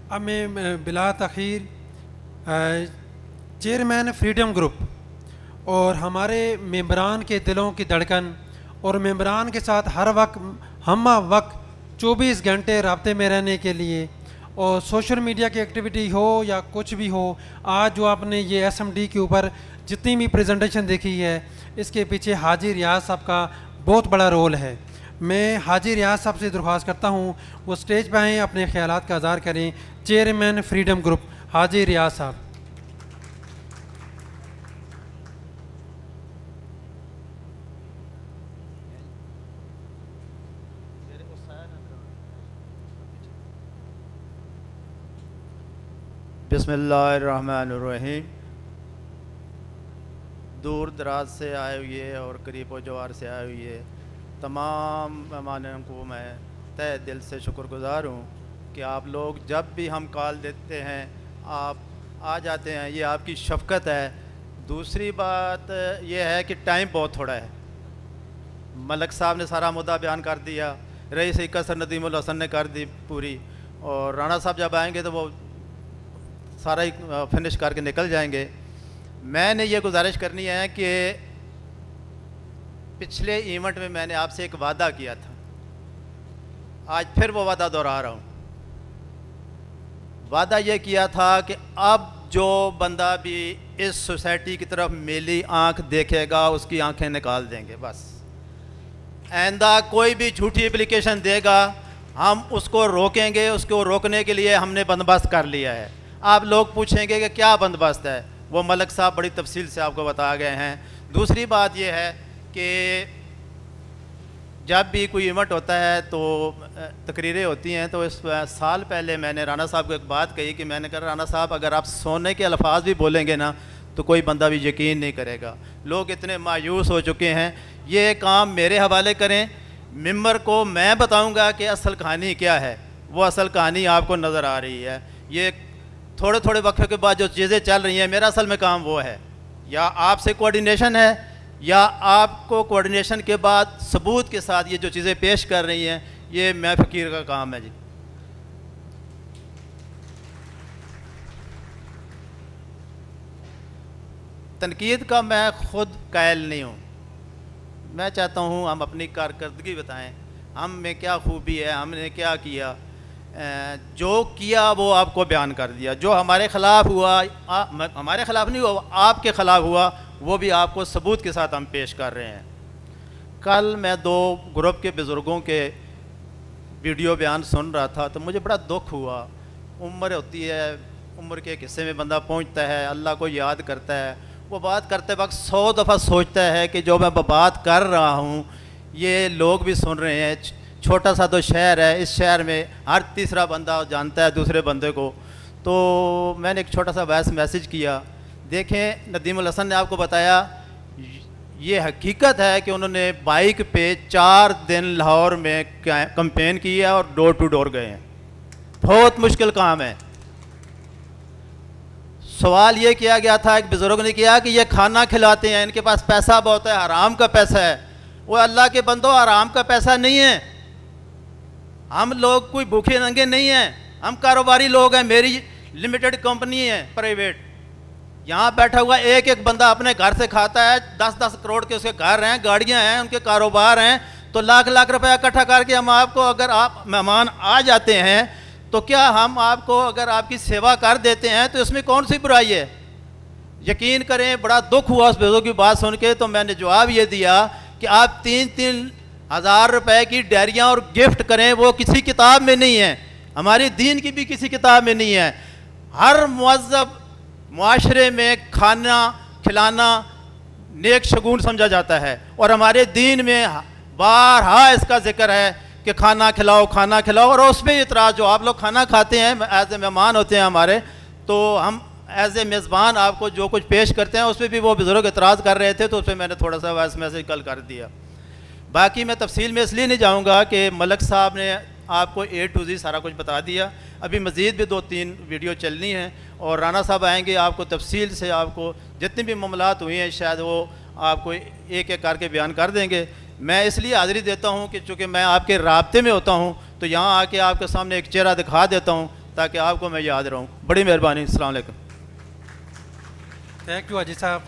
अब मैं बिला तख़ीर चेयरमैन फ्रीडम ग्रुप और हमारे मेंबरान के दिलों की धड़कन और मेंबरान के साथ हर वक्त हम वक्त 24 घंटे राब्ते में रहने के लिए और सोशल मीडिया की एक्टिविटी हो या कुछ भी हो, आज जो आपने ये एसएमडी के ऊपर जितनी भी प्रेजेंटेशन देखी है, इसके पीछे हाजी रियाज साहब का बहुत बड़ा रोल है। मैं हाजी रियाज साहब से दरख्वास्त करता हूँ वो स्टेज पर आएँ, अपने ख्यालात का इज़हार करें। चेयरमैन फ्रीडम ग्रुप हाजी रियाज साहब। बिस्मिल्लाहिर्रहमानिर्रहीम। दूर दराज से आए हुए और करीब व जवार से आए हुए तमाम मेहमानों को मैं तहे दिल से शुक्रगुज़ार हूँ कि आप लोग जब भी हम कॉल देते हैं आप आ जाते हैं, ये आपकी शफ़क़त है। दूसरी बात यह है कि टाइम बहुत थोड़ा है। मलक साहब ने सारा मुद्दा बयान कर दिया, रईस कसर नदीमुल हसन ने कर दी पूरी, और राणा साहब जब आएंगे तो वो सारा ही फिनिश करके निकल जाएंगे। मैंने ये गुजारिश करनी है कि पिछले इवेंट में मैंने आपसे एक वादा किया था, आज फिर वो वादा दोहरा रहा हूँ। वादा ये किया था कि अब जो बंदा भी इस सोसाइटी की तरफ मेली आंख देखेगा उसकी आंखें निकाल देंगे। बस आइंदा कोई भी झूठी एप्लीकेशन देगा हम उसको रोकेंगे। उसको रोकने के लिए हमने बंदोबस्त कर लिया है। आप लोग पूछेंगे कि क्या बंदोबस्त है, वो मलक साहब बड़ी तफसील से आपको बता गए हैं। दूसरी बात यह है कि जब भी कोई इवेंट होता है तो तकरीरें होती हैं, तो इस साल पहले मैंने राणा साहब को एक बात कही कि मैंने कहा राणा साहब अगर आप सोने के अल्फाज भी बोलेंगे ना तो कोई बंदा भी यकीन नहीं करेगा। लोग इतने मायूस हो चुके हैं। ये काम मेरे हवाले करें, मेंबर को मैं बताऊंगा कि असल कहानी क्या है। वो असल कहानी आपको नज़र आ रही है। ये थोड़े थोड़े वक्फे के बाद जो चीज़ें चल रही हैं, मेरा असल में काम वो है, या आपसे कोऑर्डिनेशन है या आपको कोऑर्डिनेशन के बाद सबूत के साथ ये जो चीज़ें पेश कर रही हैं, ये मैं फ़कीर का काम है जी। तनकीद का मैं ख़ुद कायल नहीं हूँ। मैं चाहता हूँ हम अपनी कारकर्दगी बताएं, हम में क्या खूबी है, हमने क्या किया। जो किया वो आपको बयान कर दिया। जो हमारे ख़िलाफ़ हुआ, हमारे ख़िलाफ़ नहीं हुआ, आपके ख़िलाफ़ हुआ, वो भी आपको सबूत के साथ हम पेश कर रहे हैं। कल मैं 2 ग्रुप के बुज़ुर्गों के वीडियो बयान सुन रहा था तो मुझे बड़ा दुख हुआ। उम्र होती है, उम्र के एक हिस्से में बंदा पहुंचता है, अल्लाह को याद करता है। वो बात करते वक्त 100 दफ़ा सोचता है कि जो मैं बात कर रहा हूँ ये लोग भी सुन रहे हैं। छोटा सा तो शहर है, इस शहर में हर तीसरा बंदा जानता है दूसरे बंदे को। तो मैंने एक छोटा सा वॉइस मैसेज किया। देखें, नदीमुल हसन ने आपको बताया, ये हकीकत है कि उन्होंने बाइक पे 4 दिन लाहौर में कैंपेन की है और डोर टू डोर गए हैं। बहुत मुश्किल काम है। सवाल ये किया गया था, एक बुज़ुर्ग ने किया कि ये खाना खिलाते हैं, इनके पास पैसा बहुत है, हराम का पैसा है। वो अल्लाह के बंदो, हराम का पैसा नहीं है। हम लोग कोई भूखे नंगे नहीं हैं, हम कारोबारी लोग हैं। मेरी लिमिटेड कंपनी है प्राइवेट। यहाँ बैठा हुआ एक एक बंदा अपने घर से खाता है। 10-10 करोड़ के उसके घर हैं, गाड़ियाँ हैं, उनके कारोबार हैं। तो लाख लाख रुपया इकट्ठा करके हम आपको, अगर आप मेहमान आ जाते हैं तो क्या हम आपको अगर आपकी सेवा कर देते हैं तो इसमें कौन सी बुराई है। यकीन करें, बड़ा दुख हुआ उस बुजुर्ग की बात सुन के। तो मैंने जवाब ये दिया कि आप 3-3 हज़ार रुपए की डायरियाँ और गिफ्ट करें, वो किसी किताब में नहीं है, हमारी दीन की भी किसी किताब में नहीं है। हर मुअज़्ज़ब मुआशरे में खाना खिलाना नेक शगुन समझा जाता है, और हमारे दीन में बारहा इसका जिक्र है कि खाना खिलाओ, खाना खिलाओ। और उस पर इतराज़, जो आप लोग खाना खाते हैं, एज ए मेहमान होते हैं हमारे, तो हम एज ए मेज़बान आपको जो कुछ पेश करते हैं उस पर भी वो बुज़ुर्ग इतराज़ कर रहे थे। तो उस पर मैंने थोड़ा सा वॉइस मैसेज कल कर दिया। बाकी मैं तफसील में इसलिए नहीं जाऊंगा कि मलक साहब ने आपको A to Z सारा कुछ बता दिया। अभी मज़ीद भी 2-3 वीडियो चलनी है और राणा साहब आएंगे, आपको तफसील से आपको जितनी भी मामलात हुई हैं शायद वो आपको एक एक करके बयान कर देंगे। मैं इसलिए हाज़िरी देता हूँ कि चूँकि मैं आपके राब्ते में होता हूँ तो यहाँ आके आपके सामने एक चेहरा दिखा देता हूँ ताकि आपको मैं याद रहूँ। बड़ी मेहरबानी। अस्सलाम वालेकुम। थैंक यू हाजी साहब,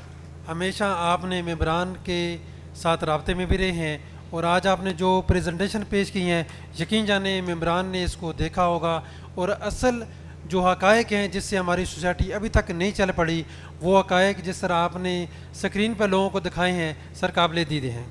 हमेशा आपने मेम्बरान के साथ राब्ते में भी रहे हैं और आज आपने जो प्रेजेंटेशन पेश की हैं यकीन जाने मेम्बरान ने इसको देखा होगा और असल जो हक़ाइक़ हैं जिससे हमारी सोसाइटी अभी तक नहीं चल पड़ी वो हक़ाइक़ जिस तरह आपने स्क्रीन पर लोगों को दिखाए हैं सर काबिल दीद हैं।